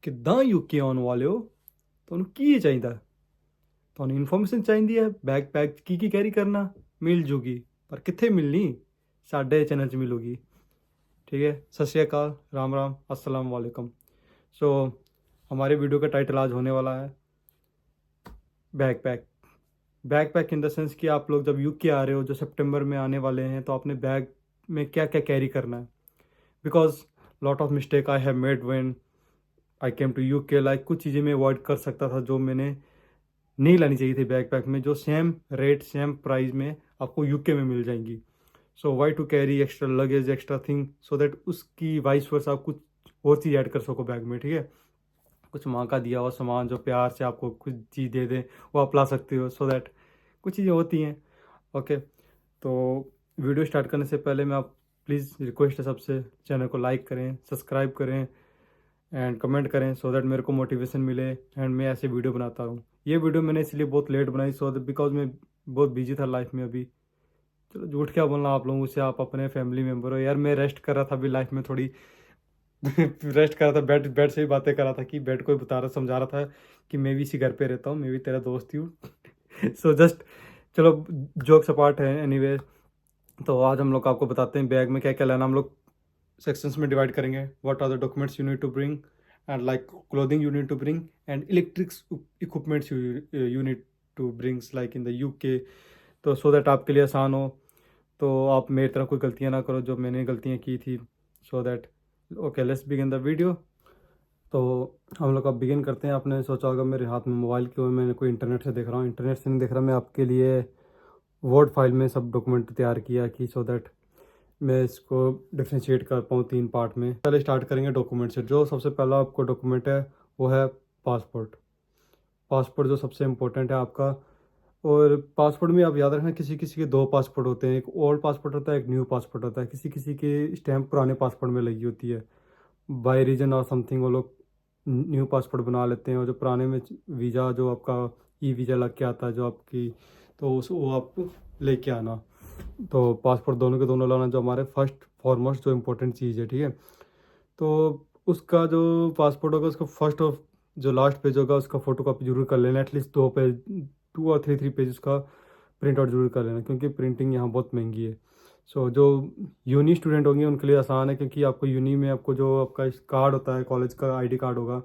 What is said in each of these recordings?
ਕਿੱਦਾਂ ਯੂਕੇ ਆਉਣ ਵਾਲਿਓ? ਤੁਹਾਨੂੰ ਕੀ ਚਾਹੀਦਾ? ਤੁਹਾਨੂੰ ਇਨਫੋਰਮੇਸ਼ਨ ਚਾਹੀਦੀ ਹੈ ਬੈਕਪੈਕ 'ਚ ਕੀ ਕੈਰੀ ਕਰਨਾ? ਮਿਲ ਜੂਗੀ, ਪਰ ਕਿੱਥੇ ਮਿਲਣੀ? ਸਾਡੇ ਚੈਨਲ 'ਚ ਮਿਲੂਗੀ। ठीक है, सत श्री अकाल, राम राम, अस्सलाम वालेकुम। सो हमारे वीडियो का टाइटल आज होने वाला है backpack. Backpack in the sense कि आप लोग जब यूके आ रहे हो, जो सितंबर में आने वाले हैं, तो आपने बैग में क्या क्या कैरी करना है। Because lot of mistake I have made when I came to UK. Like कुछ चीज़ें मैं अवॉइड कर सकता था जो मैंने नहीं लानी चाहिए थी बैकपैक में, जो सेम रेट सेम प्राइस में आपको यूके में मिल जाएंगी। So why to carry extra luggage, extra thing, so that उसकी वाइस वर्सा आप कुछ और चीज़ ऐड कर सको बैग में। ठीक है, कुछ माँ का दिया हुआ सामान जो प्यार से आपको कुछ चीज़ दे दे, वो आप ला सकते हो। सो दैट कुछ चीज़ें होती हैं। ओके, तो वीडियो स्टार्ट करने से पहले मैं आप प्लीज़ रिक्वेस्ट है सबसे, चैनल को लाइक करें, सब्सक्राइब करें एंड कमेंट करें, सो दैट मेरे को मोटिवेशन मिले एंड मैं ऐसे वीडियो बनाता हूँ। ये वीडियो मैंने इसलिए बहुत लेट बनाई, सो दैट बिकॉज मैं बहुत बिजी था लाइफ में अभी। चलो झूठ क्या बोलना आप लोगों से, आप अपने फैमिली मेम्बर हो यार। मैं रेस्ट कर रहा था अभी लाइफ में थोड़ी रेस्ट कर रहा था, बेड बेड से ही बातें कर रहा था कि बेड को ही बता रहा समझा रहा था कि मैं भी इसी घर पे रहता हूँ, मैं भी तेरा दोस्त ही हूँ। सो जस्ट चलो, जोक्स अपार्ट है एनीवे। तो आज हम लोग आपको बताते हैं बैग में क्या क्या लाना। हम लोग सेक्शंस में डिवाइड करेंगे। What are the documents you need to bring and like clothing you need to bring and electrics equipments you need to brings like in the UK. तो सो दैट आपके लिए आसान हो, तो आप मेरी तरह कोई गलतियाँ ना करो जो मैंने गलतियाँ की थी। So that okay, let's begin the video. तो हम लोग अब बिगिन करते हैं। आपने सोचा होगा मेरे हाथ में मोबाइल क्यों है, मैंने कोई इंटरनेट से देख रहा हूँ। इंटरनेट से नहीं देख रहा, मैं आपके लिए वर्ड फाइल में सब डॉक्यूमेंट तैयार किया कि सो दैट मैं इसको डिफ्रेंशिएट कर पाऊँ तीन पार्ट में। पहले स्टार्ट करेंगे डॉक्यूमेंट से। जो सबसे पहला आपको डॉक्यूमेंट है वो है पासपोर्ट। पासपोर्ट जो सबसे इम्पोर्टेंट है आपका। और पासपोर्ट में आप याद रखना, किसी किसी के दो पासपोर्ट होते हैं, एक ओल्ड पासपोर्ट होता है, एक न्यू पासपोर्ट होता है। किसी किसी के स्टैम्प पुराने पासपोर्ट में लगी होती है, बाय रीजन और समथिंग वो लोग न्यू पासपोर्ट बना लेते हैं। और जो पुराने में वीज़ा जो आपका ई वीज़ा लग के आता है जो आपकी, तो उस वो आप लेके आना। तो पासपोर्ट दोनों के दोनों लाना, जो हमारे फर्स्ट फॉरमोस्ट जो इम्पोर्टेंट चीज़ है। ठीक है, तो उसका जो पासपोर्ट होगा उसका फर्स्ट और जो लास्ट पेज होगा उसका फ़ोटो कॉपी जरूर कर लेना। एटलीस्ट 2 पेज, 2 और 3 पेज उसका प्रिंट आउट जरूर कर लेना, क्योंकि प्रिंटिंग यहाँ बहुत महंगी है। सो जो यूनी स्टूडेंट होंगे उनके लिए आसान है, क्योंकि आपको यूनी में आपको जो आपका कार्ड होता है, कॉलेज का आईडी कार्ड होगा।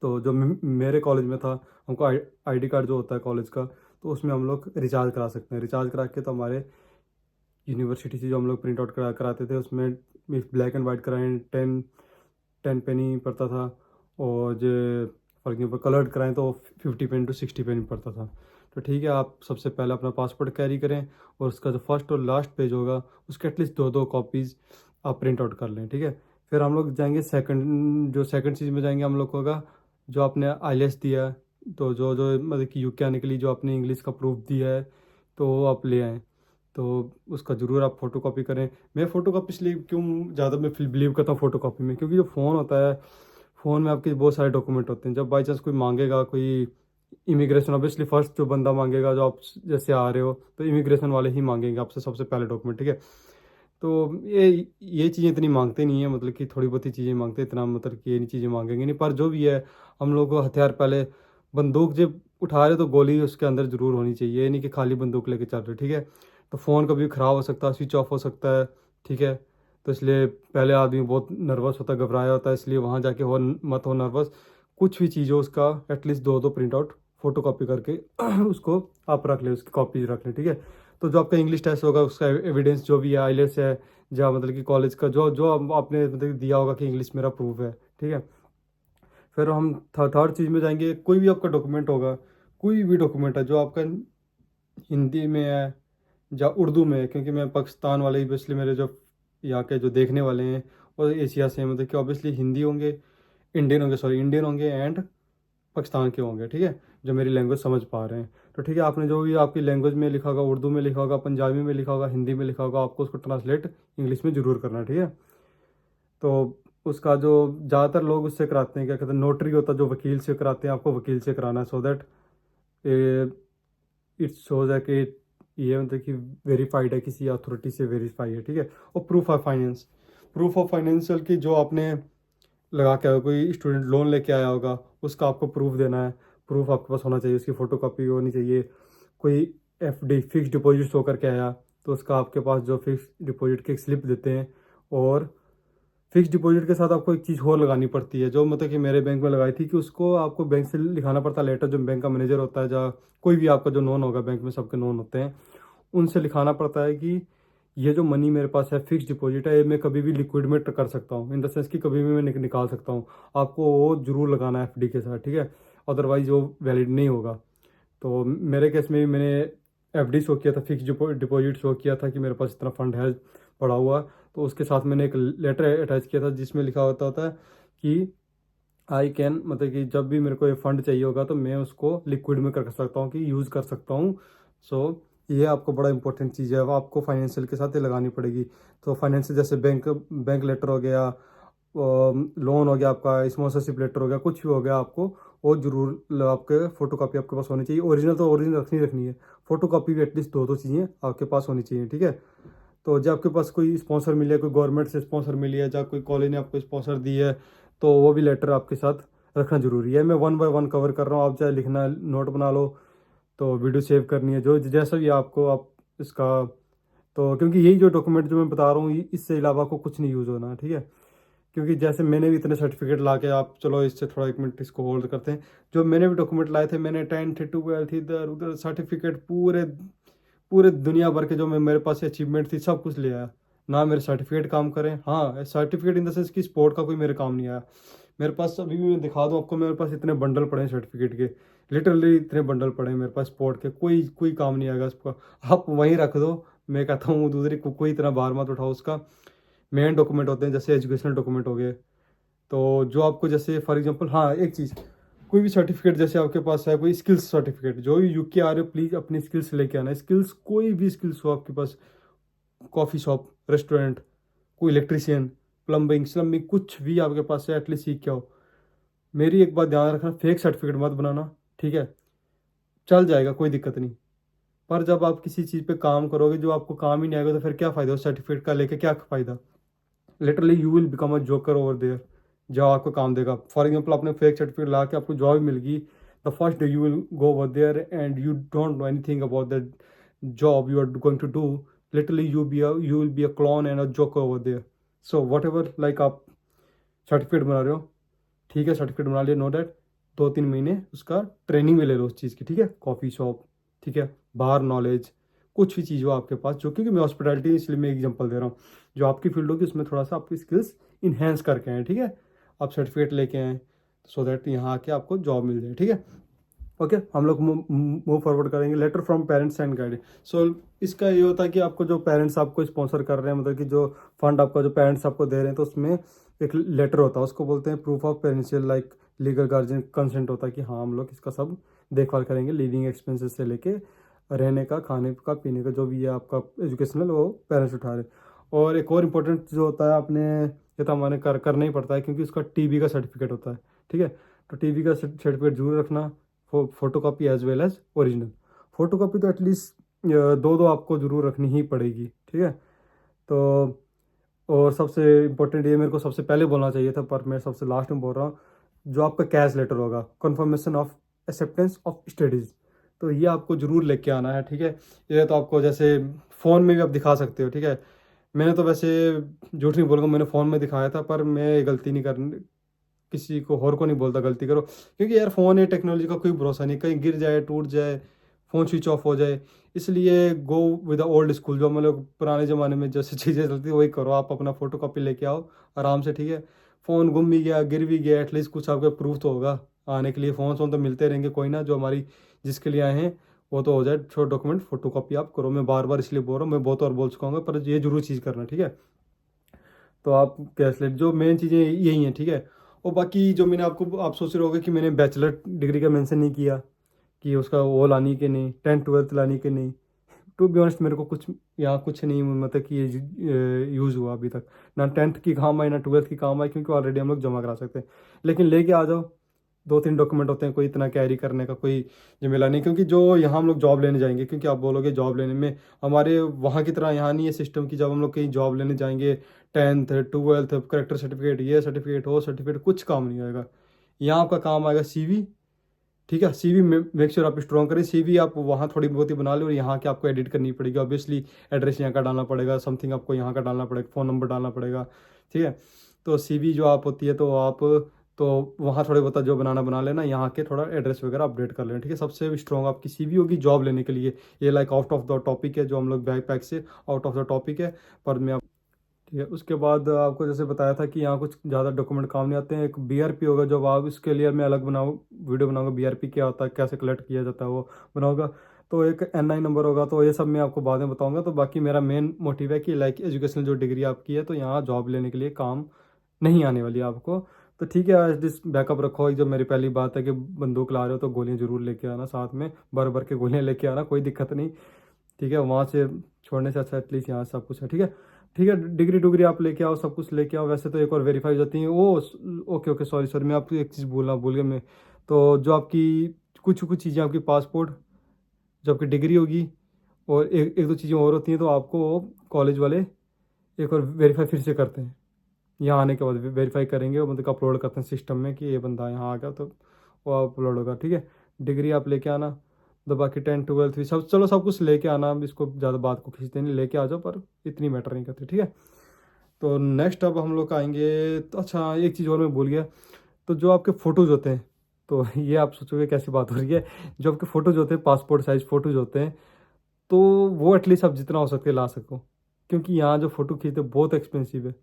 तो जो मेरे कॉलेज में था, हमको आईडी कार्ड जो होता है कॉलेज का, तो उसमें हम लोग रिचार्ज करा सकते हैं। रिचार्ज करा के तो हमारे यूनिवर्सिटी से जो हम लोग प्रिंट आउट कराते थे उसमें ब्लैक एंड वाइट कराएं 10 पेनी पड़ता था। और जो फॉर एग्जाम्पल कलर्ड कराएं तो 50 पेनी to 60 पेनी पड़ता था। तो ठीक है, आप सबसे पहले अपना पासपोर्ट कैरी करें और उसका जो फर्स्ट और लास्ट पेज होगा उसके एटलीस्ट 2 कॉपीज़ आप प्रिंट आउट कर लें। ठीक है, फिर हम लोग जाएंगे सेकंड चीज़ में जाएंगे हम लोग को होगा जो आपने आईलेट्स दिया है। तो जो जो मतलब कि यूके आने के लिए जो आपने इंग्लिश का प्रूफ दिया है, तो वो आप ले आएँ। तो उसका ज़रूर आप फ़ोटो कॉपी करें। मैं फ़ोटो कॉपी इसलिए क्यों ज़्यादा मैं बिलीव करता हूँ फ़ोटो कॉपी में, क्योंकि जो फ़ोन होता है, फ़ोन में आपके बहुत सारे डॉक्यूमेंट होते हैं। जब बाई चांस कोई मांगेगा, कोई इमिग्रेशन, ऑब्वियसली फ़र्स्ट जो बंदा मांगेगा, जो आप जैसे आ रहे हो तो इमिग्रेशन वाले ही मांगेंगे आपसे सबसे पहले डॉक्यूमेंट। ठीक है, तो ये चीज़ें इतनी मांगते नहीं है, मतलब कि थोड़ी बहुत ही चीज़ें मांगते हैं, इतना मतलब कि ये नहीं चीज़ें मांगेंगे नहीं। पर जो भी है, हम लोग को हथियार पहले, बंदूक जब उठा रहे तो गोली उसके अंदर ज़रूर होनी चाहिए, ये नहीं कि खाली बंदूक लेके चल रहे। ठीक है, तो फ़ोन कभी ख़राब हो सकता है, स्विच ऑफ हो सकता है। ठीक है, तो इसलिए पहले आदमी बहुत नर्वस होता है, घबराया होता है, इसलिए वहाँ जाके हो मत हो नर्वस। कुछ भी चीज़ हो उसका एटलीस्ट दो दो प्रिंट आउट फ़ोटो कॉपी करके उसको आप रख लें, उसकी कॉपीज रख लें। ठीक है, तो जो आपका इंग्लिश टेस्ट होगा उसका एविडेंस जो भी है, आईलेट्स है, जहाँ मतलब कि कॉलेज का जो जो आपने मतलब दिया होगा कि इंग्लिश मेरा प्रूफ है। ठीक है, फिर हम थर्ड चीज़ में जाएंगे। कोई भी आपका डॉक्यूमेंट होगा, कोई भी डॉक्यूमेंट है जो आपका हिंदी में है या उर्दू में है, क्योंकि मैं पाकिस्तान वाले ही, इसलिए मेरे जो यहाँ के जो देखने वाले हैं वो एशिया से हैं, मतलब कि ऑब्वियसली हिंदी होंगे, इंडियन होंगे एंड पाकिस्तान के होंगे। ठीक है, जो मेरी लैंग्वेज समझ पा रहे हैं। तो ठीक है, आपने जो भी आपकी लैंग्वेज में लिखा होगा, उर्दू में लिखा होगा, पंजाबी में लिखा होगा, हिंदी में लिखा होगा, आपको उसको ट्रांसलेट इंग्लिश में ज़रूर करना है। ठीक है, तो उसका जो ज़्यादातर लोग उससे कराते हैं, क्या कहते हैं, नोटरी होता है जो वकील से कराते हैं, आपको वकील से कराना है। सो दैट इट शोज है कि ये मतलब कि वेरीफाइड है, किसी अथॉरिटी से वेरीफाई है। ठीक है, और proof of finance, proof of financial की जो आपने लगा के आया, कोई स्टूडेंट लोन लेके आया होगा, उसका आपको प्रूफ देना है, प्रूफ आपके पास होना चाहिए, उसकी फ़ोटो कॉपी होनी चाहिए। कोई एफडी फिक्स डिपॉजिट शो करके आया तो उसका आपके पास जो फिक्स डिपॉजिट की स्लिप देते हैं, और फिक्स डिपॉजिट के साथ आपको एक चीज़ और लगानी पड़ती है, जो मतलब कि मेरे बैंक में लगाई थी, कि उसको आपको बैंक से लिखाना पड़ता है लेटर। जो बैंक का मैनेजर होता है, जहाँ कोई भी आपका जो नोन होगा, बैंक में सबके नोन होते हैं, उनसे लिखाना पड़ता है कि ये जो मनी मेरे पास है, फिक्स डिपॉजिट है, ये मैं कभी भी लिक्विड में कर सकता हूँ, इन द सेंस कि कभी भी मैं निकाल सकता हूँ। आपको वो जरूर लगाना है एफडी के साथ, ठीक है, अदरवाइज वो वैलिड नहीं होगा। तो मेरे केस में भी मैंने एफडी शो किया था, फिक्स डिपॉजिट शो किया था कि मेरे पास इतना फंड है पड़ा हुआ। तो उसके साथ मैंने एक लेटर अटैच किया था जिसमें लिखा होता है कि आई कैन, मतलब कि जब भी मेरे को ये फंड चाहिए होगा तो मैं उसको लिक्विड में कर सकता हूँ, कि यूज़ कर सकता हूँ। सो ये आपको बड़ा इंपॉर्टेंट चीज़ है, वो आपको फाइनेंशियल के साथ ये लगानी पड़ेगी। तो फाइनेंशियल जैसे बैंक बैंक लेटर हो गया, लोन हो गया, आपका स्पॉन्सरशिप लेटर हो गया, कुछ भी हो गया, आपको वो जरूर आपके फ़ोटो कापी आपके पास होनी चाहिए। ओरिजिनल तो ओरिजिनल रखनी है, फ़ोटो कापी भी एटलीस्ट दो दो चीज़ें आपके पास होनी चाहिए, ठीक है। तो जब आपके पास कोई स्पॉन्सर मिले, कोई गवर्नमेंट से स्पॉन्सर मिली है, जब कोई कॉलेज ने आपको स्पॉन्सर दी है, तो वो भी लेटर आपके साथ रखना जरूरी है। मैं वन बाय वन कवर कर रहा हूँ, आप चाहे लिखना नोट बना लो, तो वीडियो सेव करनी है, जो जैसा भी आपको आप इसका, तो क्योंकि यही जो डॉक्यूमेंट जो मैं बता रहा हूँ, इससे अलावा को कुछ नहीं यूज़ होना, ठीक है। क्योंकि जैसे मैंने भी इतने सर्टिफिकेट ला के, आप चलो इससे थोड़ा एक मिनट इसको होल्ड करते हैं, जो मैंने भी डॉक्यूमेंट लाए थे, मैंने 10th 12th इधर उधर सर्टिफिकेट पूरे पूरे दुनिया भर के जो मैं मेरे पास अचीवमेंट थी सब कुछ ले आया। ना मेरे सर्टिफिकेट काम करें, हाँ सर्टिफिकेट इन द सेंस कि स्पोर्ट का कोई मेरे काम नहीं आया। मेरे पास अभी भी मैं दिखा दूँ आपको, मेरे पास इतने बंडल पड़े हैं सर्टिफिकेट के, लिटरली इतने बंडल पड़े हैं मेरे पास स्पोर्ट के, कोई कोई काम नहीं आएगा उसका, आप वहीं रख दो। मैं कहता हूँ दूसरी कोई इतना भार मत उठाओ उसका। मेन डॉक्यूमेंट होते हैं जैसे एजुकेशनल डॉक्यूमेंट हो गए, तो जो आपको जैसे फॉर एग्जांपल, हाँ एक चीज़, कोई भी सर्टिफिकेट जैसे आपके पास है, कोई स्किल्स सर्टिफिकेट, जो भी यूके आ रहे हो प्लीज़ अपनी स्किल्स लेके आना। स्किल्स कोई भी स्किल्स हो आपके पास, कॉफ़ी शॉप, रेस्टोरेंट, कोई इलेक्ट्रिशियन, प्लम्बिंग स्लम्बिंग, कुछ भी आपके पास है एटलीस्ट सीख के आओ। मेरी एक बात ध्यान रखना, फेक सर्टिफिकेट मत बनाना, ठीक है। चल जाएगा, कोई दिक्कत नहीं, पर जब आप किसी चीज़ पे काम करोगे जो आपको काम ही नहीं आएगा, तो फिर क्या फ़ायदा उस सर्टिफिकेट का लेके, क्या फ़ायदा। Literally you will become a joker over there, जो आपको काम देगा। फॉर एग्जाम्पल आपने फेक सर्टिफिकेट ला के आपको जॉब मिल गई, the first day you will go over there and you don't know anything about that job you are going to do. Literally you will be a clown and a joker over there. So whatever, like आप certificate बना रहे हो, ठीक है, certificate बना लिया, know that 2-3 महीने उसका ट्रेनिंग में ले लो उस चीज़ की, ठीक है, कॉफ़ी शॉप, ठीक है, बाहर नॉलेज, कुछ भी चीज़ हो आपके पास, जो क्योंकि मैं हॉस्पिटैलिटी इसलिए मैं एग्जांपल दे रहा हूँ, जो आपकी फील्ड होगी उसमें थोड़ा सा आपकी स्किल्स इन्हेंस करके आए, ठीक है, आप सर्टिफिकेट लेके आएँ, सो दैट यहाँ आके आपको जॉब मिल जाए, ठीक है। ओके, हम लोग मूव फॉरवर्ड करेंगे। Letter from parents and guide. So इसका ये होता है कि आपको जो पेरेंट्स आपको स्पॉन्सर कर रहे हैं, मतलब कि जो फंड आपका जो पेरेंट्स आपको दे रहे हैं, तो उसमें एक लेटर होता है, उसको बोलते हैं proof of parental, like legal guardian consent होता है कि हाँ हम लोग इसका सब देखभाल करेंगे, लिविंग एक्सपेंसेस से लेके रहने का, खाने का, पीने का, जो भी है आपका एजुकेशनल, वो पेरेंट्स उठा रहे हैं। और एक और इम्पोर्टेंट जो होता है, आपने ये तो हमारे करना ही पड़ता है, क्योंकि उसका टीबी का सर्टिफिकेट होता है, ठीक है। तो टीबी का सर्टिफिकेट जरूर रखना, photocopy as well as original. Photocopy तो एटलीस्ट दो दो आपको जरूर रखनी ही पड़ेगी, ठीक है। तो और सबसे इम्पोर्टेंट ये मेरे को सबसे पहले बोलना चाहिए था, पर मैं सबसे लास्ट में बोल रहा हूँ, जो आपका कैश लेटर होगा, confirmation of acceptance of studies, तो ये आपको ज़रूर लेके आना है, ठीक है। ये तो आपको जैसे फ़ोन में भी आप दिखा सकते हो, ठीक है। मैंने तो वैसे झूठ नहीं बोलूँगा, मैंने फ़ोन में दिखाया था, पर मैं ये गलती नहीं कर, किसी को और को नहीं बोलता गलती करो, क्योंकि यार फ़ोन है, टेक्नोलॉजी का कोई भरोसा नहीं, कहीं गिर जाए, टूट जाए, फ़ोन स्विच ऑफ हो जाए। इसलिए go with the old school, जो मतलब पुराने ज़माने में जैसे चीज़ें चलती वही करो, आप अपना फ़ोटो कॉपी लेके आओ आराम से, ठीक है। फ़ोन गुम भी गया, गिर भी गया, एटलीस्ट कुछ आपका प्रूफ तो होगा आने के लिए। फ़ोन तो मिलते रहेंगे, कोई ना, जो हमारी जिसके लिए आए हैं वो तो हो जाए, छोटा डॉक्यूमेंट फ़ोटो कॉपी आप करो। मैं बार बार इसलिए बोल रहा हूँ, मैं बहुत और बोल चुका हूँ, पर ये जरूर चीज़ करना, ठीक है। तो आप कैशलेट, जो मेन चीज़ें यही हैं, ठीक है। और बाकी जो मैंने आपको, आप सोच रहे होगे कि मैंने बैचलर डिग्री का मेंशन नहीं किया, कि उसका वो लानी कि नहीं, 10th 12th लानी कि नहीं। टू बी ऑनेस्ट मेरे को कुछ यहाँ कुछ नहीं, मतलब कि ये यूज़ हुआ अभी तक, ना 10th की काम आई ना 12th की काम आई, क्योंकि ऑलरेडी हम लोग जमा करा सकते हैं। लेकिन लेके आ जाओ, 2-3 डॉक्यूमेंट होते हैं, कोई इतना कैरी करने का कोई झमेला नहीं, क्योंकि जो यहाँ हम लोग जॉब लेने जाएंगे, क्योंकि आप बोलोगे जॉब लेने में हमारे वहाँ की तरह यहाँ नहीं है सिस्टम की, जब हम लोग कहीं जॉब लेने जाएंगे 10th 12th करेक्टर सर्टिफिकेट, ये सर्टिफिकेट वो सर्टिफिकेट, कुछ काम नहीं आएगा। यहाँ आपका काम आएगा CV। ठीक है, CV में मेक श्योर आप स्ट्रॉन्ग करें। CV आप वहाँ थोड़ी बहुत ही बना लो, और यहाँ के आपको एडिट करनी पड़ेगी ऑब्वियसली। एड्रेस यहाँ का डालना पड़ेगा, समथिंग आपको यहाँ का डालना पड़ेगा, फ़ोन नंबर डालना पड़ेगा। ठीक है, तो CV जो आप होती है तो आप तो वहाँ थोड़े बहुत जो बनाना बना लेना, यहाँ के थोड़ा एड्रेस वगैरह अपडेट कर लेना। ठीक है, सबसे स्ट्रॉन्ग आपकी CV होगी जॉब लेने के लिए। ये like out of the topic है, जो हम लोग बैक पैक से आउट ऑफ द टॉपिक है, पर मैं ठीक है। उसके बाद आपको जैसे बताया था कि यहाँ कुछ ज़्यादा डॉक्यूमेंट काम नहीं आते हैं। एक BRP होगा, जब आप इसके लिए मैं अलग बनाऊँ वीडियो बनाऊंगा, BRP क्या होता है, कैसे कलेक्ट किया जाता है वो बनाऊंगा। तो एक NI नंबर होगा, तो ये सब मैं आपको बाद में बताऊंगा। तो बाकी मेरा मेन मोटिव है कि लाइक एजुकेशनल जो डिग्री आपकी है, तो यहाँ जॉब लेने के लिए काम नहीं आने वाली है आपको। तो ठीक है, आज दिस बैकअप रखो। जब मेरी पहली बात है कि बंदूक ला रहे हो तो गोलियाँ जरूर लेके आना साथ में, भर भर के गोलियाँ लेके आना, कोई दिक्कत नहीं। ठीक है, वहाँ से छोड़ने से अच्छा एटलीस्ट यहाँ सब कुछ है। ठीक है, ठीक है, डिग्री डुग्री आप लेके आओ, सब कुछ लेके आओ। वैसे तो एक और वेरीफाई हो जाती है वो। ओके ओके, सॉरी सॉरी, मैं आपको एक चीज़ भूल गया मैं। तो जो आपकी कुछ कुछ चीज़ें, आपकी पासपोर्ट, जो आपकी डिग्री होगी, और एक दो चीज़ें और होती हैं, तो आपको कॉलेज वाले एक और वेरीफाई फिर से करते हैं। यहाँ आने के बाद वेरीफाई करेंगे, वो मतलब अपलोड करते हैं सिस्टम में कि ये बंदा यहाँ आ गया, तो वो अपलोड होगा। ठीक है, डिग्री आप लेके आना। तो बाकी 10th 12th भी सब, चलो सब कुछ लेके आना। अब इसको ज़्यादा बात को खींचते नहीं, लेके आ जाओ, पर इतनी मैटर नहीं करती। ठीक है, तो नेक्स्ट अब हम लोग आएंगे। तो अच्छा, एक चीज़ और मैं भूल गया। तो जो आपके फ़ोटोज़ होते हैं, तो ये आप सोचोगे कैसी बात हो रही है। जो आपके फ़ोटोज़ होते हैं, पासपोर्ट साइज़ फ़ोटोज़ होते हैं, तो वो एटलीस्ट आप जितना हो सके ला सको, क्योंकि यहाँ जो फ़ोटो खींचते बहुत एक्सपेंसिव है।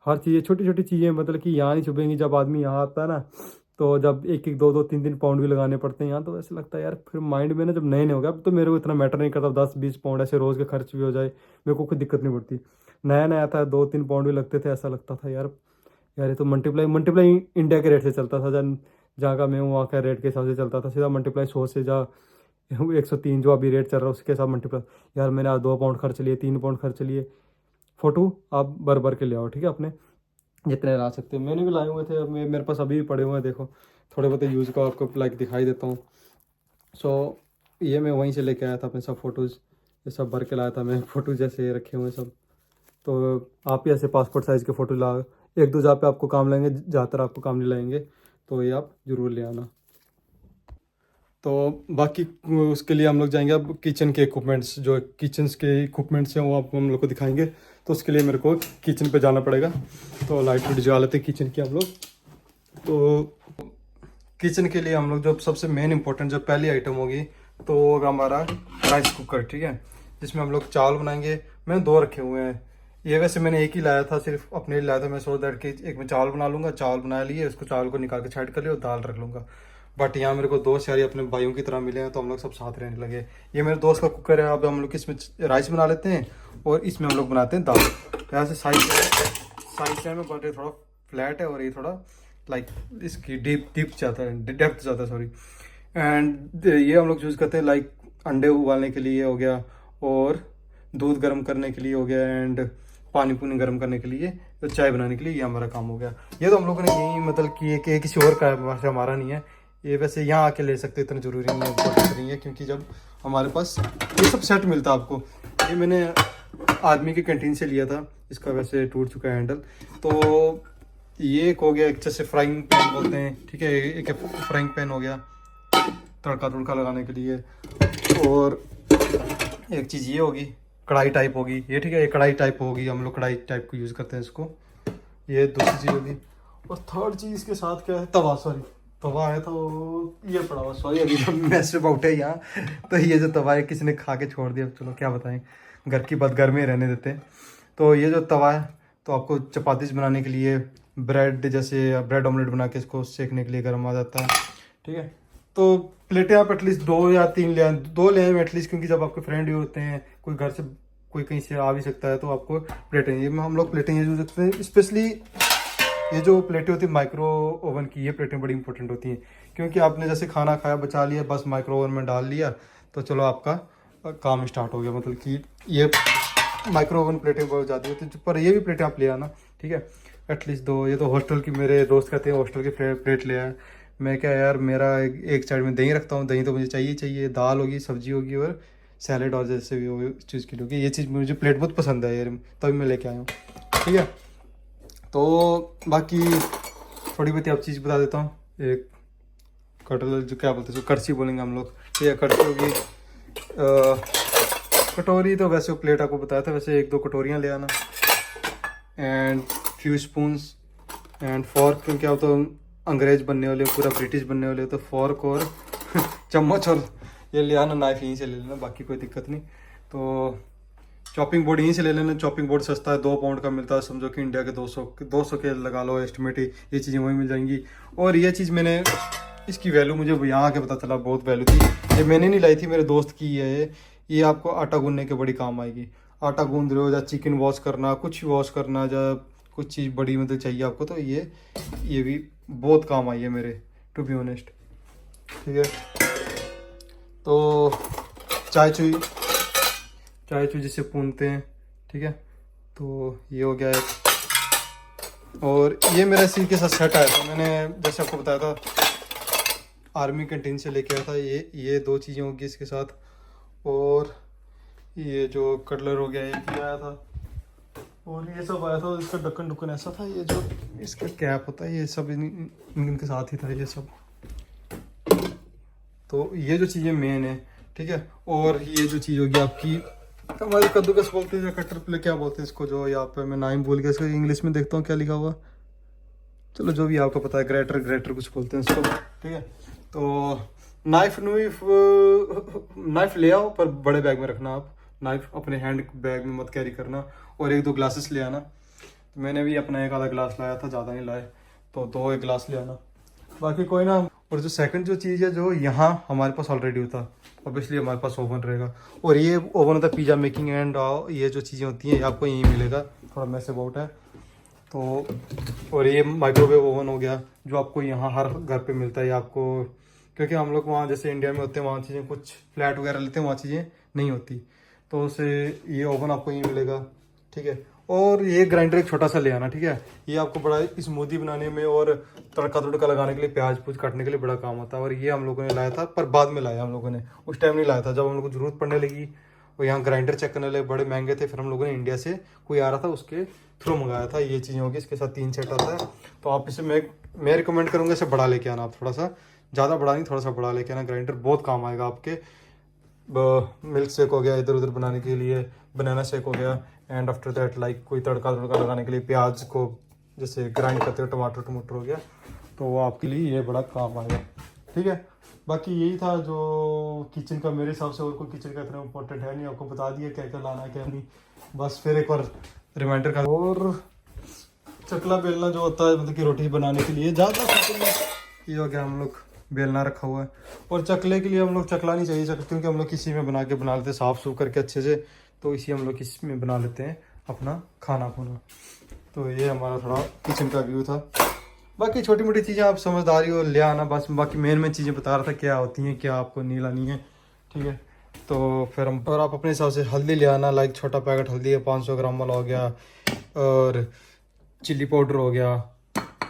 हर चीज़ें, छोटी छोटी चीज़ें, मतलब कि यहाँ नहीं छुपेंगी। जब आदमी यहाँ आता है ना, तो जब एक एक दो दो तीन तीन पाउंड भी लगाने पड़ते हैं यहाँ, तो ऐसे लगता है यार, फिर माइंड में ना, जब नए नए हो गया, अब तो मेरे को इतना मैटर नहीं करता, 10-20 पाउंड ऐसे रोज़ के खर्च भी हो जाए, मेरे को कोई दिक्कत नहीं पड़ती। नया नया था, 2-3 पाउंड भी लगते थे, ऐसा लगता था यार, यार ये तो मल्टीप्लाई मल्टीप्लाई इंडिया के रेट से चलता था। जब जहाँ का मैं हूँ वहाँ का रेट के हिसाब से चलता था, सीधा मल्टीप्लाई 100 से जा 103 जो अभी रेट चल रहा है उसके साथ मल्टीप्लाई। यार मैंने आज 2 पाउंड खर्च लिए, 3 पाउंड खर्च लिए। फ़ोटो आप भर भर के ले आओ, ठीक है, अपने जितने ला सकते हो। मैंने भी लाए हुए थे, अब मेरे पास अभी भी पड़े हुए हैं, देखो थोड़े बहुत यूज़ का आपको लाइक दिखाई देता हूँ। सो ये मैं वहीं से लेके आया था अपने सब फ़ोटोज़, ये सब भर के लाया था मैं, फ़ोटो जैसे ये रखे हुए हैं सब। तो आप ही ऐसे पासपोर्ट साइज़ के फ़ोटो ला, एक दो जगह पे आपको काम लाएंगे, ज़्यादातर आपको काम नहीं लाएंगे, तो ये आप ज़रूर ले आना। तो बाकी उसके लिए हम लोग जाएंगे अब किचन के इक्विपमेंट्स, जो किचन के इक्विपमेंट्स हैं वो आपको हम लोग को दिखाएंगे। तो उसके लिए मेरे को किचन पे जाना पड़ेगा। तो लाइट वाइट जला लेते हैं किचन की हम लोग। तो किचन के लिए हम लोग जो सबसे मेन इंपॉर्टेंट जो पहली आइटम होगी, तो होगा हमारा राइस कुकर, ठीक है, जिसमें हम लोग चावल बनाएंगे। मैंने 2 रखे हुए हैं। ये वैसे मैंने एक ही लाया था, सिर्फ अपने लिए लाया था मैं, सो दैट कि एक में चावल बना लूँगा, चावल बना लिए, उसको चावल को निकाल के साइड कर लिया और दाल रख लूँगा। बट यहाँ मेरे को 2 सारी अपने भाइयों की तरह मिले हैं, तो हम लोग सब साथ रहने लगे। ये मेरे दोस्त का कुकर है। अब हम लोग इसमें राइस बना लेते हैं और इसमें हम लोग बनाते हैं दाल। यहाँ से साइज में बट थोड़ा फ्लैट है, और ये थोड़ा लाइक इसकी डेप्थ ज़्यादा है, सॉरी। एंड ये हम लोग यूज़ करते हैं लाइक अंडे उबालने के लिए हो गया, और दूध गर्म करने के लिए हो गया, एंड पानी पुनी गर्म करने के लिए, तो चाय बनाने के लिए ये हमारा काम हो गया। ये तो हम लोगों ने यही मतलब कि ये किसी और का हमारा नहीं है। ये वैसे यहाँ आके ले सकते हो, इतना ज़रूरी नहीं है, इम्पोर्टेंट नहीं है, क्योंकि जब हमारे पास ये सब सेट मिलता है आपको। ये मैंने आदमी की कैंटीन से लिया था, इसका वैसे टूट चुका है हैंडल। तो ये एक हो गया, एक जैसे फ्राइंग पैन बोलते हैं, ठीक है, एक फ्राइंग पैन हो गया तड़का तुड़का लगाने के लिए। और एक चीज़ ये होगी, कढ़ाई टाइप होगी ये, ठीक है, ये कढ़ाई टाइप होगी, हम लोग कढ़ाई टाइप को यूज़ करते हैं इसको। ये दूसरी चीज़ होगी। और थर्ड चीज़ इसके साथ क्या है, तवा, सॉरी तवा है, तो ये पड़ा हुआ, सॉरी अभी तो मैस आउट है यहाँ। तो ये जो तवा है किसी ने खा के छोड़ दिया, चलो क्या बताएं, घर की बात घर में रहने देते हैं। तो ये जो तवा है, तो आपको चपातीस बनाने के लिए, ब्रेड जैसे ब्रेड ऑमलेट बना के इसको सेकने के लिए गर्म आ जाता है, ठीक है। तो प्लेटें आप एटलीस्ट 2 या 3 ले आए, 2 ले आए एटलीस्ट, क्योंकि जब आपके फ्रेंड ही होते हैं, कोई घर से कोई कहीं से आ भी सकता है, तो आपको प्लेटें, ये हम लोग प्लेटें यूज करते हैं। स्पेशली ये जो प्लेटें होती है माइक्रो ओवन की, ये प्लेटें बड़ी इंपॉर्टेंट होती हैं, क्योंकि आपने जैसे खाना खाया बचा लिया, बस माइक्रो ओवन में डाल लिया, तो चलो आपका काम स्टार्ट हो गया। मतलब कि ये माइक्रो ओवन प्लेटें बहुत ज़्यादा होती है, पर ये भी प्लेटें आप ले आना, ठीक है, एटलीस्ट 2। ये तो हॉस्टल की, मेरे दोस्त कहते हैं हॉस्टल की प्लेट ले आए, मैं क्या यार, मेरा एक साइड में दही रखता हूँ, दही तो मुझे चाहिए चाहिए, दाल होगी, सब्जी होगी और सैलेड और जैसे भी हो उस चीज़ के लिए होगी। ये चीज़ मुझे प्लेट बहुत पसंद है यार, तभी मैं लेके आया हूँ। ठीक है, तो बाकी थोड़ी बहुत आप चीज़ बता देता हूँ। एक कटोरी, जो क्या बोलते हैं, जो कड़छी बोलेंगे हम लोग, ठीक है, कड़छी होगी। कटोरी तो वैसे प्लेट आपको बताया था, वैसे 1-2 कटोरियाँ ले आना, and few spoons and fork, क्योंकि आप तो अंग्रेज बनने वाले हो, पूरा ब्रिटिश बनने वाले हो, तो फॉर्क और चम्मच और ये ले आना, नाइफ यहीं से ले लेना, बाकी कोई दिक्कत नहीं। तो चॉपिंग बोर्ड यहीं से ले लेना, चॉपिंग बोर्ड सस्ता है, 2 पाउंड का मिलता है, समझो कि इंडिया के 200 के लगा लो एस्टिमेट, ये चीज़ें वहीं मिल जाएंगी। और ये चीज़ मैंने, इसकी वैल्यू मुझे यहाँ आके पता चला, बहुत वैल्यू थी। ये मैंने नहीं लाई थी, मेरे दोस्त की है ये आपको आटा गूंदने के बड़ी काम आएगी। आटा गूंद रहे हो, या चिकन वॉश करना, कुछ वॉश करना, या कुछ चीज़ बड़ी मतलब चाहिए आपको, तो ये भी बहुत काम आई है मेरे, टू बी ऑनेस्ट। ठीक है, तो चाय चुई जिसे पूनते हैं, ठीक है, तो ये हो गया एक। और ये मेरा इसी के साथ सेट आया था, मैंने जैसे आपको बताया था आर्मी कैंटीन से लेके आया था, ये 2 चीज़ें होगी इसके साथ। और ये जो कटलर हो गया, ये भी आया था। और ये सब आया था, इसका ढक्कन ऐसा था, ये जो इसका कैप होता है, ये सब इनके साथ ही था ये सब। तो ये जो चीज़ें मेन है, ठीक है। और ये जो चीज़ होगी आपकी, हमारे कद्दूकस बोलते हैं, कटर प्ले क्या बोलते हैं इसको, जो यहाँ पे मैं नाम भूल गया इसका, इंग्लिश में देखता हूँ क्या लिखा हुआ, चलो जो भी आपको पता है, ग्रेटर कुछ बोलते हैं इसको, ठीक है। तो नाइफ ले आओ, पर बड़े बैग में रखना आप, नाइफ अपने हैंड बैग में मत कैरी करना। और 1-2 ग्लासेस ले आना, तो मैंने भी अपना 1 आधा ग्लास लाया था, ज़्यादा नहीं लाए, तो 2 एक ग्लास ले आना, बाकी कोई ना। और जो सेकंड जो चीज़ है, जो यहाँ हमारे पास ऑलरेडी होता, ऑब्वियसली हमारे पास ओवन रहेगा। और ये ओवन होता है पिज़्ज़ा मेकिंग, एंड ये जो चीज़ें होती हैं ये आपको यहीं मिलेगा, थोड़ा मैस अबाउट है तो। और ये माइक्रोवेव ओवन हो गया, जो आपको यहाँ हर घर पे मिलता है आपको, क्योंकि हम लोग वहाँ जैसे इंडिया में होते हैं, वहाँ चीज़ें कुछ फ्लैट वगैरह लेते हैं, वहाँ चीज़ें नहीं होती, तो उसे ये ओवन आपको यहीं मिलेगा, ठीक है। और ये ग्राइंडर एक छोटा सा ले आना, ठीक है, ये आपको बड़ा स्मूदी बनाने में और तड़का लगाने के लिए, प्याज पूज काटने के लिए बड़ा काम आता है। और ये हम लोगों ने लाया था, पर बाद में लाया हम लोगों ने, उस टाइम नहीं लाया था, जब हम लोग को जरूरत पड़ने लगी। और यहाँ ग्राइंडर चेक करने लगे, बड़े महंगे थे, फिर हम लोगों ने इंडिया से कोई आ रहा था उसके थ्रू मंगाया था। ये चीज़ें होगी, इसके साथ 3 सेट आता है। तो आप इसे मैं रिकमेंड करूँगा इसे बड़ा लेके आना, आप थोड़ा सा, ज़्यादा बड़ा नहीं, थोड़ा सा बड़ा लेके आना। ग्राइंडर बहुत काम आएगा आपके, मिल्क शेक हो गया इधर उधर बनाने के लिए, बनाना शेक हो गया, एंड आफ्टर दैट लाइक कोई तड़का लगाने के लिए, प्याज को जैसे ग्राइंड करते हो, टमाटर हो गया, तो वो आपके लिए ये बड़ा काम आएगा, ठीक है। बाकी यही था जो किचन का मेरे हिसाब से, और कोई किचन का इतना इम्पोर्टेंट है नहीं, आपको बता दिया क्या क्या लाना है क्या नहीं, बस फिर एक बार रिमाइंडर का। और चकला बेलना जो होता है, मतलब कि रोटी बनाने के लिए ज़्यादा, ये हो गया, हम लोग बेलना रखा हुआ है। और चकले के लिए हम लोग चकला नहीं चाहिए, क्योंकि हम लोग किसी में बना लेते हैं साफ़ सूफ करके अच्छे से, तो इसी हम लोग किसी में बना लेते हैं अपना खाना खुना। तो ये हमारा थोड़ा किचन का व्यू था। बाकी छोटी मोटी चीज़ें आप समझदारी हो ले आना, बस बाकी मेन चीज़ें बता रहा था क्या होती हैं, क्या आपको नहीं लानी है, ठीक है। तो फिर हम, और आप अपने हिसाब से हल्दी ले आना, लाइक छोटा पैकेट हल्दी है 500 ग्राम वाला हो गया, और चिल्ली पाउडर हो गया,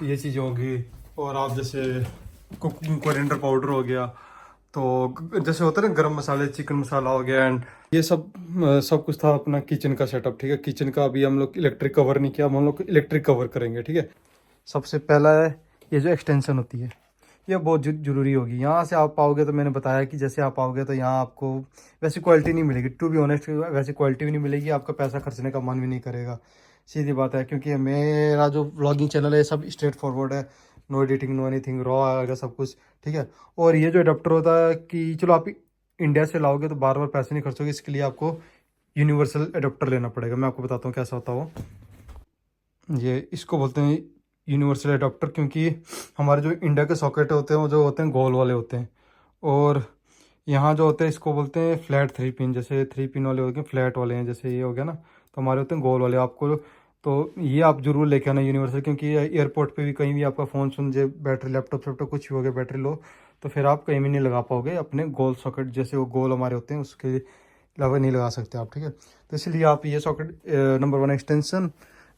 ये चीज़ें होगी। और आप जैसे कुकिंग कोरिएंडर पाउडर हो गया, तो जैसे होता है ना गरम मसाले, चिकन मसाला हो गया, एंड ये सब कुछ था अपना किचन का सेटअप, ठीक है। किचन का अभी हम लोग इलेक्ट्रिक कवर नहीं किया, हम लोग इलेक्ट्रिक कवर करेंगे, ठीक है। सबसे पहला है ये जो एक्सटेंशन होती है, ये बहुत ज़रूरी होगी। यहाँ से आप पाओगे, तो मैंने बताया कि जैसे आप आओगे तो यहाँ आपको वैसी क्वालिटी नहीं मिलेगी, टू बी ऑनेस्ट, वैसी क्वालिटी भी नहीं मिलेगी, आपका पैसा खर्चने का मन भी नहीं करेगा, सीधी बात है। क्योंकि मेरा जो व्लॉगिंग चैनल है सब स्ट्रेट फॉरवर्ड है, no editing no anything, raw आएगा सब कुछ, ठीक है। और ये जो अडोप्टर होता है कि चलो आप इंडिया से लाओगे तो बार बार पैसे नहीं खर्चोगे, इसके लिए आपको यूनिवर्सल अडोप्टर लेना पड़ेगा। मैं आपको बताता हूँ कैसा होता है वो। ये इसको बोलते हैं यूनिवर्सल अडोप्टर, क्योंकि हमारे जो इंडिया के सॉकेट होते हैं वो जो होते हैं गोल वाले होते हैं, और यहाँ जो होते हैं इसको बोलते हैं फ्लैट 3 पिन, जैसे 3 पिन वाले होते हैं, फ्लैट वाले हैं, जैसे ये हो गया ना, तो हमारे होते हैं गोल वाले। आपको तो ये आप जरूर लेके आना यूनिवर्सल, क्योंकि एयरपोर्ट पे भी कहीं भी आपका फ़ोन सुन जे, बैटरी लैपटॉप कुछ भी हो गया बैटरी लो, तो फिर आप कहीं भी नहीं लगा पाओगे अपने गोल सॉकेट, जैसे वो गोल हमारे होते हैं उसके अलावा नहीं लगा सकते आप, ठीक है। तो इसलिए आप ये सॉकेट नंबर 1 एक्सटेंशन,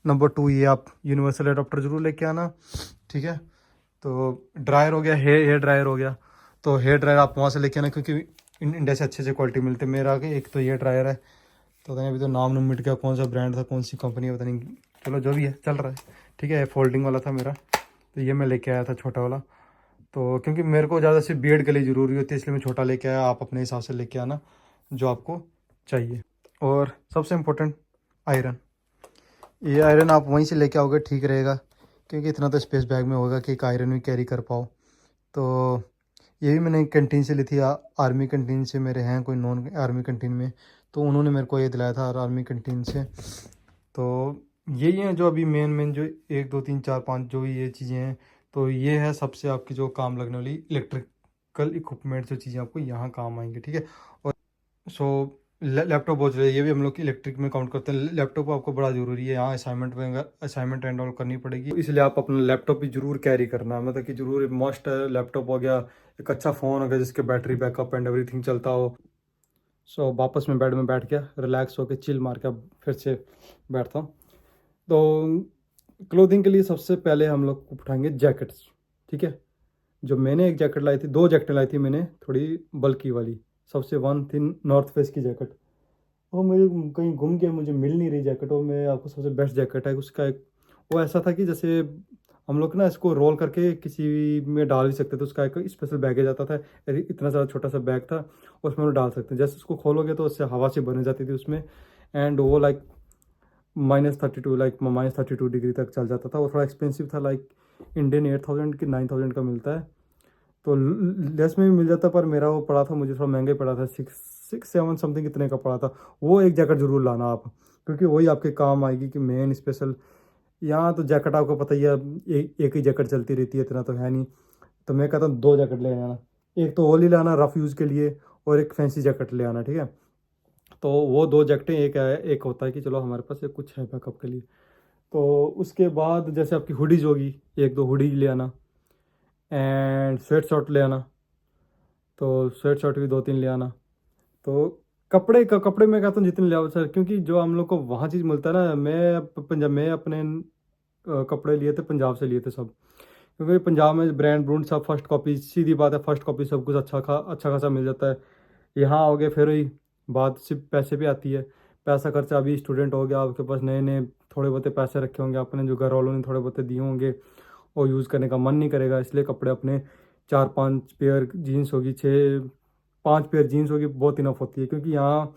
नंबर 2 ये आप यूनिवर्सल एडाप्टर जरूर लेके आना, ठीक है। तो ड्रायर हो गया, हेयर ड्रायर हो गया। तो हेयर ड्रायर आप वहाँ से लेके आना, क्योंकि इंडिया से अच्छे क्वालिटी मिलते हैं। मेरा आगे एक तो ये ड्रायर है, तो पता नहीं अभी तो नाम मिट गया, कौन सा ब्रांड था, कौन सी कंपनी है पता नहीं। चलो जो भी है चल रहा है, ठीक है। फोल्डिंग वाला था मेरा, तो ये मैं लेके आया था छोटा वाला। तो क्योंकि मेरे को ज़्यादा से बियर्ड के लिए ज़रूरी होती है, इसलिए मैं छोटा लेके आया। आप अपने हिसाब से लेके आना जो आपको चाहिए। और सबसे इम्पोर्टेंट आयरन, ये आयरन आप वहीं से लेके आओगे ठीक रहेगा, क्योंकि इतना तो स्पेस बैग में होगा कि एक आयरन भी कैरी कर पाओ। तो ये भी मैंने कैंटीन से ली थी, आर्मी कैंटीन से। मेरे हैं कोई नॉन आर्मी कैंटीन में, तो उन्होंने मेरे को ये दिलाया था आर्मी कैंटीन से। तो यही हैं जो अभी मेन जो 1 2 3 4 5 जो भी ये चीज़ें हैं। तो ये है सबसे आपकी जो काम लगने वाली इलेक्ट्रिकल इक्विपमेंट, जो चीज़ें आपको यहाँ काम आएंगी, ठीक है। और सो लैपटॉप बोल रहे हैं, ये भी हम लोग इलेक्ट्रिक में काउंट करते हैं। लैपटॉप आपको बड़ा ज़रूरी है, यहाँ असाइनमेंट एंड ऑल करनी पड़ेगी, इसलिए आप अपना लैपटॉप भी जरूर कैरी करना, मतलब कि जरूर मस्ट है। लैपटॉप हो गया, एक अच्छा फ़ोन हो गया जिसके बैटरी बैकअप एंड एवरीथिंग चलता हो। सो वापस मैं बेड में बैठ गया, रिलैक्स होकर चिल मार के अब फिर से बैठता हूँ। तो क्लोथिंग के लिए सबसे पहले हम लोग उठाएंगे जैकेट्स, ठीक है। जो मैंने एक जैकेट लाई थी, 2 जैकेटें लाई थी मैंने, थोड़ी बल्कि वाली। सबसे वन थी नॉर्थ फेस की जैकेट, वो मुझे कहीं गुम गया, मुझे मिल नहीं रही जैकेट। वो मैं आपको सबसे बेस्ट जैकेट है उसका एक, वो ऐसा था कि जैसे हम लोग ना इसको रोल करके किसी में डाल भी सकते थे। उसका एक स्पेशल बैगेज आता था, इतना ज़्यादा छोटा सा बैग था, उसमें वो डाल सकते हैं। जैसे उसको खोलोगे तो उससे हवा से बन जाती थी उसमें, एंड वो लाइक -32 डिग्री तक चल जाता था। वो थोड़ा एक्सपेंसिव था, लाइक इंडियन 8,000 की 9,000 का मिलता है। तो लेस में भी मिल जाता, पर मेरा वो पड़ा था, मुझे थोड़ा महंगा ही पड़ा था, 6 7 समथिंग इतने का पड़ा था। वो एक जैकेट ज़रूर लाना आप, क्योंकि वही आपके काम आएगी कि मेन स्पेशल। यहाँ तो जैकेट आपको पता ही है, एक ही जैकेट चलती रहती है, इतना तो है नहीं। तो मैं कहता हूँ 2 जैकेट ले आना, एक तो ओली लाना रफ़ यूज़ के लिए, और एक फैंसी जैकेट ले आना, ठीक है। तो वो 2 जैकेटें, एक है, एक होता है कि चलो हमारे पास एक कुछ है बैकअप के लिए। तो उसके बाद जैसे आपकी हुडीज़ होगी, 1 2 हुडीज ले आना, एंड स्वेट शर्ट ले आना। तो स्वेट शर्ट भी 2 3 ले आना। तो कपड़े मैं कहता हूँ जितने ले आओ सर, क्योंकि जो हम लोग को वहाँ चीज़ मिलता है ना। पंजाब में अपने कपड़े लिए थे, पंजाब से लिए थे सब, क्योंकि पंजाब में ब्रांड ब्रूंड सब फर्स्ट कॉपी, सीधी बात है, फर्स्ट कॉपी सब कुछ अच्छा खासा मिल जाता है। यहाँ आओगे फिर वही बात सिर्फ पैसे पे आती है। पैसा खर्चा, अभी स्टूडेंट हो गया, आपके पास नए नए थोड़े बहुत पैसे रखे होंगे अपने, जो घर वालों ने थोड़े बहुत दिए होंगे, और यूज़ करने का मन नहीं करेगा, इसलिए कपड़े अपने 4 5 पेयर जीन्स होगी, 5 पेयर जीन्स होगी, बहुत इनफ होती है। क्योंकि यहाँ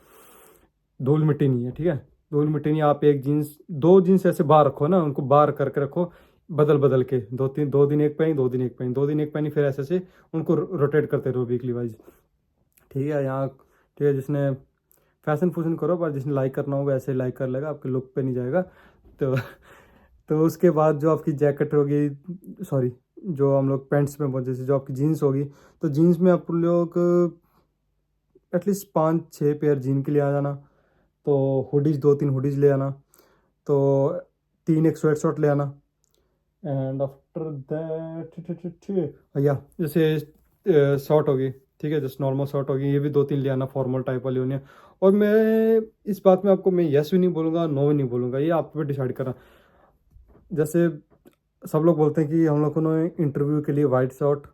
धूल मिट्टी नहीं है, ठीक है। धूल मिट्टी नहीं, आप एक जीन्स 2 जीन्स ऐसे बाहर रखो ना, उनको बाहर करके रखो, बदल बदल के 2 दिन एक पहनी, 2 दिन एक पहनी, 2 दिन एक पहनी, फिर ऐसे से उनको रोटेट करते रहो वीकली वाइज, ठीक है। यहाँ ठीक है, जिसने फैशन फूशन करो, पर जिसने लाइक करना होगा ऐसे लाइक कर लेगा, आपके लुक पे नहीं जाएगा। तो तो उसके बाद जो आपकी जैकेट होगी, सॉरी, जो हम लोग पैंट्स में पहुंचे, जैसे जो आपकी जीन्स होगी, तो जीन्स में आप लोग एटलीस्ट 5 6 पेयर जीन के लिए आ जाना। तो हुडीज 2 3 हुडीज ले आना। तो 3 एक स्वेट शर्ट ले आना। एंड आफ्टर दैट या जैसे शर्ट होगी, ठीक है, जैसे नॉर्मल शर्ट होगी, ये भी 2 3 ले आना, फॉर्मल टाइप वाली होनी है। और मैं इस बात में आपको मैं यस भी नहीं बोलूँगा, नो भी नहीं बोलूँगा, ये आप पे डिसाइड करना। जैसे सब लोग बोलते हैं कि हम लोग को इंटरव्यू के लिए वाइट शर्ट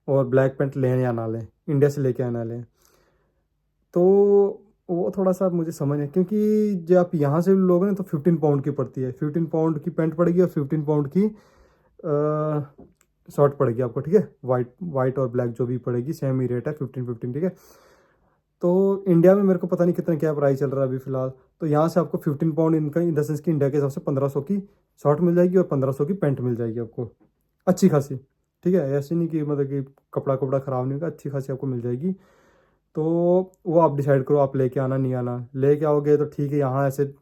और ब्लैक पैंट लें या ना लें, इंडिया से लेके आना लें। तो वो थोड़ा सा मुझे समझ है, क्योंकि जो आप यहाँ से लोगे ना, तो 15 पाउंड की पड़ती है, 15 पाउंड की पैंट पड़ेगी और 15 पाउंड की शर्ट पड़ेगी आपको, ठीक है। वाइट वाइट और ब्लैक जो भी पड़ेगी, सेम ही रेट है, 15 15, ठीक है। तो इंडिया में मेरे को पता नहीं कितना क्या प्राइस चल रहा है अभी फ़िलहाल। तो यहाँ से आपको 15 पाउंड इनका, इन द सेंस कि इंडिया के हिसाब से 1500 की शर्ट मिल जाएगी और 1500 की पैंट मिल जाएगी आपको, अच्छी खासी, ठीक है। ऐसे नहीं कि मतलब कि कपड़ा ख़राब नहीं होगा, अच्छी खासी आपको मिल जाएगी। तो वो आप डिसाइड करो, आप लेके आना नहीं आना। लेके आओगे तो ठीक है, यहाँ ऐसे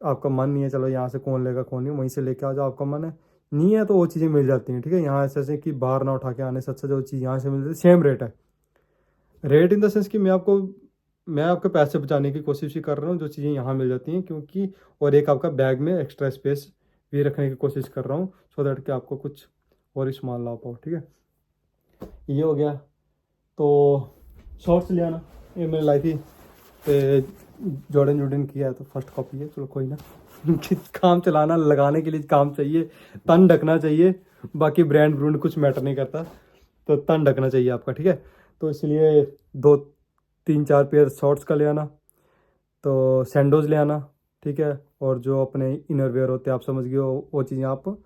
आपका मन नहीं है, चलो यहाँ से कौन लेगा कौन नहीं, वहीं से लेके आ जाओ, आपका मन है। नहीं है तो वो चीज़ें मिल जाती हैं, ठीक है। यहाँ ऐसे कि बाहर ना उठा के आने से अच्छा जो चीज़ यहाँ से मिल जाती है, सेम रेट है। रेट इन द सेंस कि मैं आपके पैसे बचाने की कोशिश ही कर रहा हूँ, जो चीज़ें यहाँ मिल जाती हैं, क्योंकि और एक आपका बैग में एक्स्ट्रा स्पेस भी रखने की कोशिश कर रहा हूँ, सो दैट कि आपको कुछ और ही सामान ला पाओ, ठीक है। ये हो गया। तो शॉर्ट्स ले आना, ये मैंने लाई थी, तो जॉर्डन किया है, तो फर्स्ट कॉपी है, चलो कोई ना। काम चलाना, लगाने के लिए काम चाहिए, तन ढकना चाहिए, बाकी ब्रांड ब्रूंड कुछ मैटर नहीं करता, तो तन ढकना चाहिए आपका, ठीक है। तो इसलिए 2 3 4 पेयर शॉर्ट्स का ले आना, तो सैंडोज ले आना, ठीक है। और जो अपने इनरवेयर होते हैं आप समझ गए हो, वो चीज़ें आप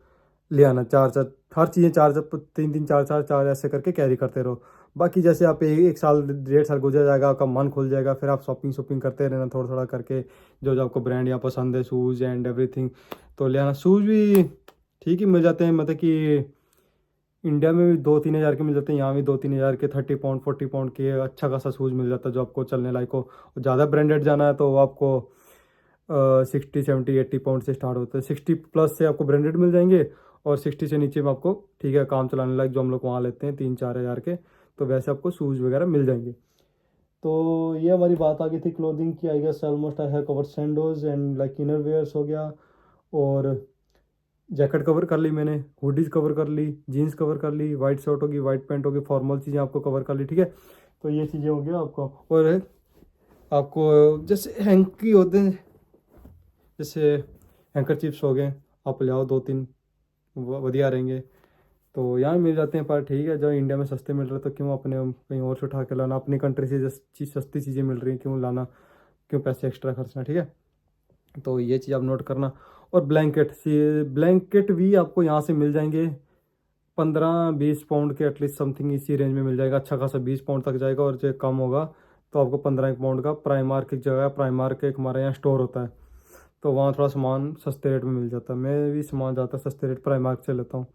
ले आना, 4 4 हर चीज़ें 4 4 3 3 4 4 4 ऐसे करके कैरी करते रहो। बाकी जैसे आप 1 साल 1.5 साल गुजर जाएगा, आपका मन खुल जाएगा, फिर आप शॉपिंग शॉपिंग करते रहना थोड़ा थोड़ा करके, जो जो आपको ब्रांड यहाँ पसंद है, शूज़ एंड एवरीथिंग, तो ले आना। शूज़ भी ठीक ही मिल जाते हैं, मतलब कि इंडिया में भी 2 3 हज़ार के मिल जाते हैं, यहाँ भी 2 3 हज़ार के 30 पाउंड 40 पाउंड के अच्छा खासा शूज़ मिल जाता है जो आपको चलने लायक हो। ज़्यादा ब्रांडेड जाना है तो वो आपको 60 70 80 पाउंड से स्टार्ट होता है, 60+ से आपको ब्रांडेड मिल जाएंगे, और 60 से नीचे में आपको ठीक है काम चलाने लायक जो हम लोग वहाँ लेते हैं 3 4 हज़ार के, तो वैसे आपको शूज़ वगैरह मिल जाएंगे। तो ये हमारी बात आ गई थी क्लोथिंग की। I guess almost I have cover sandos and like inner wears हो गया, और जैकेट कवर कर ली मैंने, हुडीज कवर कर ली, जीन्स कवर कर ली, वाइट शर्ट होगी, वाइट पैंट होगी, फॉर्मल चीज़ें आपको कवर कर ली, ठीक है। तो ये चीज़ें हो गया आपको। और आपको जैसे हैंकी होते हैं, जैसे हैंकर चिप्स हो गए, आप ले आओ 2 3, बढ़िया रहेंगे। तो यहाँ मिल जाते हैं, पर ठीक है जो इंडिया में सस्ते मिल रहे हैं तो क्यों अपने कहीं और से उठा के लाना, अपनी कंट्री से चीज़ सस्ती चीज़ें मिल रही हैं क्यों लाना, क्यों पैसे एक्स्ट्रा खर्चना, ठीक है। तो ये चीज़ आप नोट करना। और ब्लैंकेट, सी ब्लैंकेट भी आपको यहाँ से मिल जाएंगे 15 20 पाउंड के एटलीस्ट समथिंग, इसी रेंज में मिल जाएगा, अच्छा खासा 20 पाउंड तक जाएगा। और जो कम होगा तो आपको 15 1 पाउंड का प्राइमार्क एक जगह है, प्राइमार्क एक हमारे यहाँ स्टोर होता है, तो वहाँ थोड़ा सामान सस्ते रेट में मिल जाता है। मैं भी सामान ज़्यादा सस्ते रेट प्राइमार्क से लेता हूँ,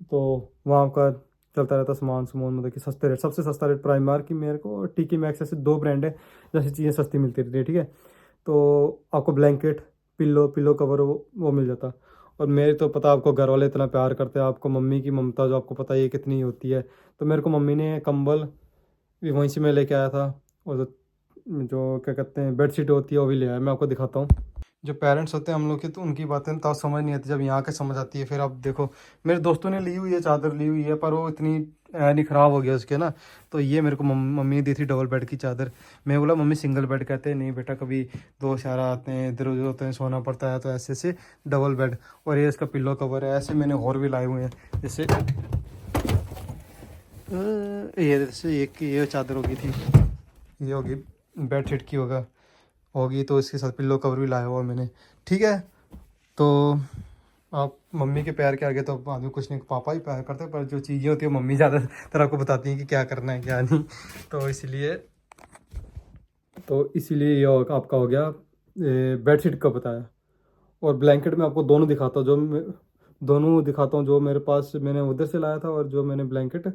तो वहाँ का चलता रहता सामान सामान, मतलब कि सस्ते रेट, सबसे सस्ता रेट प्राइमार्क की मेरे को, और टीकी मैक्स, ऐसे 2 ब्रांड है जैसे चीज़ें सस्ती मिलती रहती है, ठीक है। तो आपको ब्लैंकेट, पिल्लो कवर वो मिल जाता। और मेरे तो पता आपको घर वाले इतना प्यार करते हैं, आपको मम्मी की ममता जो आपको पता ही है कितनी होती है, तो मेरे को मम्मी ने कंबल भी वहीं से मैं लेके आया था, और जो क्या कहते हैं बेडशीट होती है वो भी ले आया, मैं आपको दिखाता हूँ। जो पेरेंट्स होते हैं हम लोग के, तो उनकी बातें तो समझ नहीं आती, जब यहाँ के समझ आती है। फिर आप देखो, मेरे दोस्तों ने ली हुई है, चादर ली हुई है, पर वो इतनी नहीं ख़राब हो गया उसके ना। तो ये मेरे को मम्मी ने दी थी डबल बेड की चादर। मैं बोला मम्मी सिंगल बेड कहते हैं, नहीं बेटा कभी दोस्त यार आते हैं, इधर उधर होते हैं, सोना पड़ता है, तो ऐसे ऐसे डबल बेड। और ये इसका पिल्लो कवर है, ऐसे मैंने और भी लाए हुए हैं, जैसे ये जैसे एक ये चादर होगी थी, ये होगी बेडशीट की होगी, तो इसके साथ पिल्लो कवर भी लाया हुआ मैंने, ठीक है। तो आप मम्मी के प्यार के आगे तो आदमी कुछ नहीं, पापा ही प्यार करते हैं, पर जो चीज़ें होती है मम्मी ज़्यादातर आपको बताती हैं कि क्या करना है क्या नहीं। तो इसीलिए ये आपका हो गया बेडशीट का बताया। और ब्लैंकेट में आपको दोनों दिखाता हूँ, दोनों दिखाता हूँ, जो मेरे पास मैंने उधर से लाया था और जो मैंने ब्लैंकेट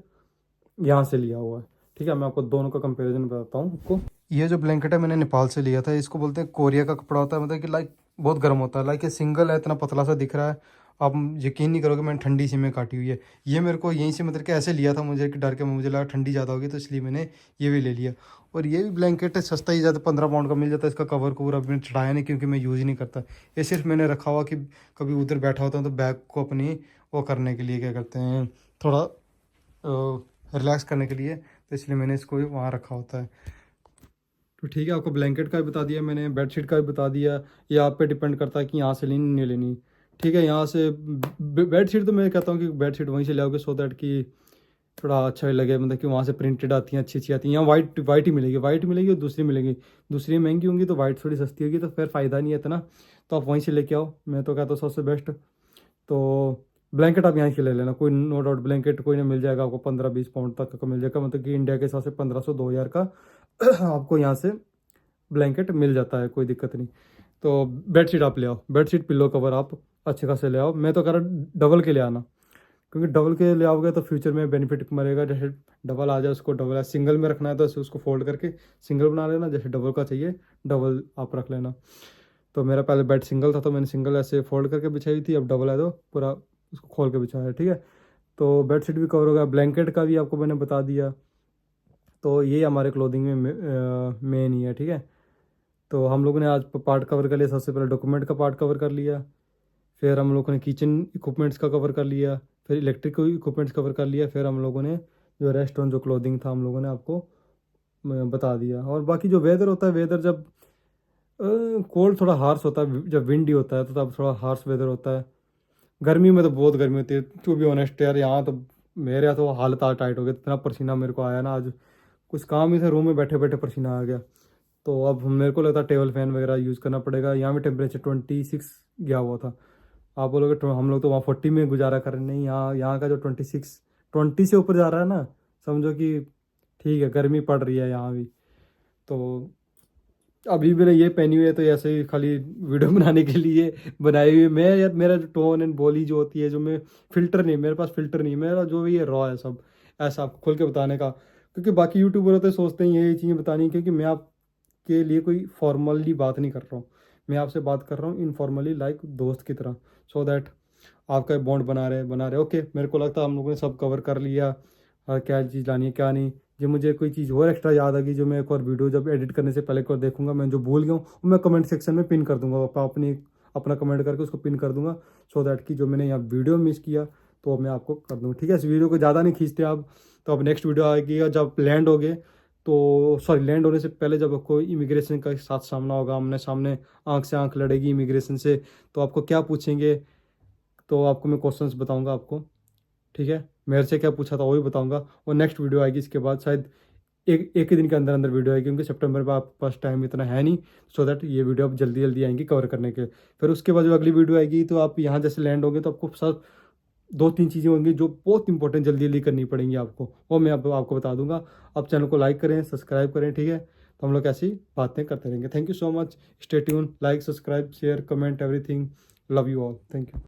यहाँ से लिया हुआ है, ठीक है। मैं आपको दोनों का कंपैरिजन बताता हूँ आपको। ये जो ब्लैंकेट है मैंने नेपाल से लिया था, इसको बोलते हैं कोरिया का कपड़ा होता है, मतलब कि लाइक बहुत गर्म होता है, लाइक ये सिंगल है, इतना पतला सा दिख रहा है, आप यकीन नहीं करोगे मैंने ठंडी सी में काटी हुई है। ये मेरे को यहीं से मतलब कि ऐसे लिया था, मुझे डर के मुझे लगा ठंडी ज़्यादा होगी, तो इसलिए मैंने ये भी ले लिया। और ये भी ब्लैंकेट है, सस्ता ही ज़्यादा 15 पाउंड का मिल जाता है। इसका कवर कवर अभी मैंने चढ़ाया नहीं क्योंकि मैं यूज़ ही नहीं करता, ये सिर्फ मैंने रखा हुआ कि कभी उधर बैठा होता हूँ तो बैग को अपनी वो करने के लिए, क्या करते हैं, थोड़ा रिलैक्स करने के लिए, तो इसलिए मैंने इसको वहाँ रखा होता है। तो ठीक है, आपको ब्लैंकेट का भी बता दिया मैंने, बेडशीट का भी बता दिया। ये आप पे डिपेंड करता है कि यहाँ से लेनी नहीं लेनी, ठीक है। यहाँ से बेडशीट तो मैं कहता हूँ कि बेडशीट वहीं से लाओगे, सो दैट कि थोड़ा अच्छा ही लगे, मतलब कि वहाँ से प्रिंटेड आती हैं, अच्छी अच्छी आती हैं। यहाँ वाइट वाइट ही मिलेगी, वाइट मिलेगी और दूसरी मिलेगी, दूसरी महंगी होंगी तो वाइट थोड़ी सस्ती होगी, तो फिर फ़ायदा नहीं है इतना। तो आप वहीं से लेके आओ, मैं तो कहता हूँ सबसे बेस्ट। तो ब्लैंकेट आप यहाँ से ले लेना, कोई नो डाउट ब्लैंकेट कोई ना मिल जाएगा आपको 15 20 पाउंड तक का मिल जाएगा, मतलब कि इंडिया के हिसाब से 1500 2000 का आपको यहाँ से ब्लैंकेट मिल जाता है, कोई दिक्कत नहीं। तो बेडशीट आप ले आओ, बेडशीट पिल्लो कवर आप अच्छे खासे ले आओ। मैं तो कह रहा डबल के ले आना, क्योंकि डबल के ले आओगे तो फ्यूचर में बेनिफिट मरेगा। जैसे डबल आ जाए उसको डबल, सिंगल में रखना है तो उसको फोल्ड करके सिंगल बना लेना, जैसे डबल का चाहिए डबल आप रख लेना। तो मेरा पहले बेड सिंगल था तो मैंने सिंगल ऐसे फोल्ड करके बिछाई थी, अब डबल है तो पूरा उसको खोल के बिछाया है, ठीक है। तो बेड शीट भी कवर होगा, ब्लैंकेट का भी आपको मैंने बता दिया। तो ये हमारे क्लोथिंग में मेन ही है, ठीक है। तो हम लोगों ने आज पार्ट कवर कर लिया, सबसे पहले डॉक्यूमेंट का पार्ट कवर कर लिया, फिर हम लोगों ने किचन इक्विपमेंट्स का कवर कर लिया, फिर इलेक्ट्रिक इक्विपमेंट्स कवर कर लिया, फिर हम लोगों ने जो रेस्ट ऑन जो क्लोथिंग था हम लोगों ने आपको बता दिया। और बाकी जो वेदर होता है, वेदर जब कोल्ड थोड़ा हार्श होता है, जब विंडी होता है तो तब थोड़ा हार्श वेदर होता है, गर्मी में तो बहुत गर्मी होती है, टू बी ऑनेस्ट यार। यहाँ तो मेरे यहाँ तो हालत टाइट हो गया, इतना पसीना मेरे को आया ना आज। कुछ काम ही था, रूम में बैठे बैठे पसीना आ गया। तो अब मेरे को लगता है टेबल फैन वगैरह यूज़ करना पड़ेगा। यहाँ भी टेम्परेचर 26 गया हुआ था। आप बोलोगे तो हम लोग तो वहाँ 40 में गुजारा कर रहे हैं। नहीं, यहाँ का जो 20 से ऊपर जा रहा है ना, समझो कि ठीक है, गर्मी पड़ रही है यहाँ भी। तो अभी मैंने ये पहनी हुई है तो ऐसे ही खाली वीडियो बनाने के लिए बनाई हुई है। मैं यार, मेरा जो टोन एंड बॉली जो होती है, जो मैं फिल्टर नहीं, मेरे पास फिल्टर नहीं, मेरा जो भी है रॉ है सब, ऐसा आपको खोल के बताने का। क्योंकि बाकी यूट्यूबर होते सोचते हैं ये चीज़ें बतानी, क्योंकि मैं आपके लिए कोई फॉर्मली बात नहीं कर रहा हूँ। मैं आपसे बात कर रहा हूँ इनफॉर्मली, लाइक दोस्त की तरह, सो दैट आपका बॉन्ड बना रहे। ओके, मेरे को लगता है हम लोगों ने सब कवर कर लिया, और क्या चीज़ लानी है क्या नहीं। जो मुझे कोई चीज़ और एक्स्ट्रा याद आ गई, जो मैं एक और वीडियो जब एडिट करने से पहले एक और देखूंगा, मैं जो भूल गया हूँ वो मैं कमेंट सेक्शन में पिन कर दूंगा, अपना कमेंट करके उसको पिन कर दूंगा, सो दैट कि जो मैंने यहाँ वीडियो मिस किया तो मैं आपको कर दूँ। ठीक है, इस वीडियो को ज़्यादा नहीं खींचते आप। तो अब नेक्स्ट वीडियो आएगी, और जब लैंड होगे तो सॉरी, लैंड होने से पहले जब आपको इमिग्रेशन का साथ सामना होगा, आमने सामने, आंख से आंख लड़ेगी इमिग्रेशन से, तो आपको क्या पूछेंगे, तो आपको मैं क्वेश्चंस बताऊंगा आपको। ठीक है, मेरे से क्या पूछा था वो भी बताऊंगा। और नेक्स्ट वीडियो आएगी इसके बाद, शायद एक ही दिन के अंदर अंदर वीडियो आएगी, क्योंकि सितंबर में आपके पास टाइम इतना है नहीं, सो दैट ये वीडियो आप जल्दी जल्दी आएंगी कवर करने के। फिर उसके बाद जो अगली वीडियो आएगी, तो आप यहाँ जैसे लैंड होंगे तो आपको सब 2-3 चीज़ें होंगी जो बहुत इंपॉर्टेंट जल्दी जल्दी करनी पड़ेंगी आपको, वो मैं आपको बता दूंगा। आप चैनल को लाइक करें, सब्सक्राइब करें, ठीक है। तो हम लोग ऐसी बातें करते रहेंगे। Thank you so much, stay tune, like, subscribe, share, comment, everything. Love you all, thank you.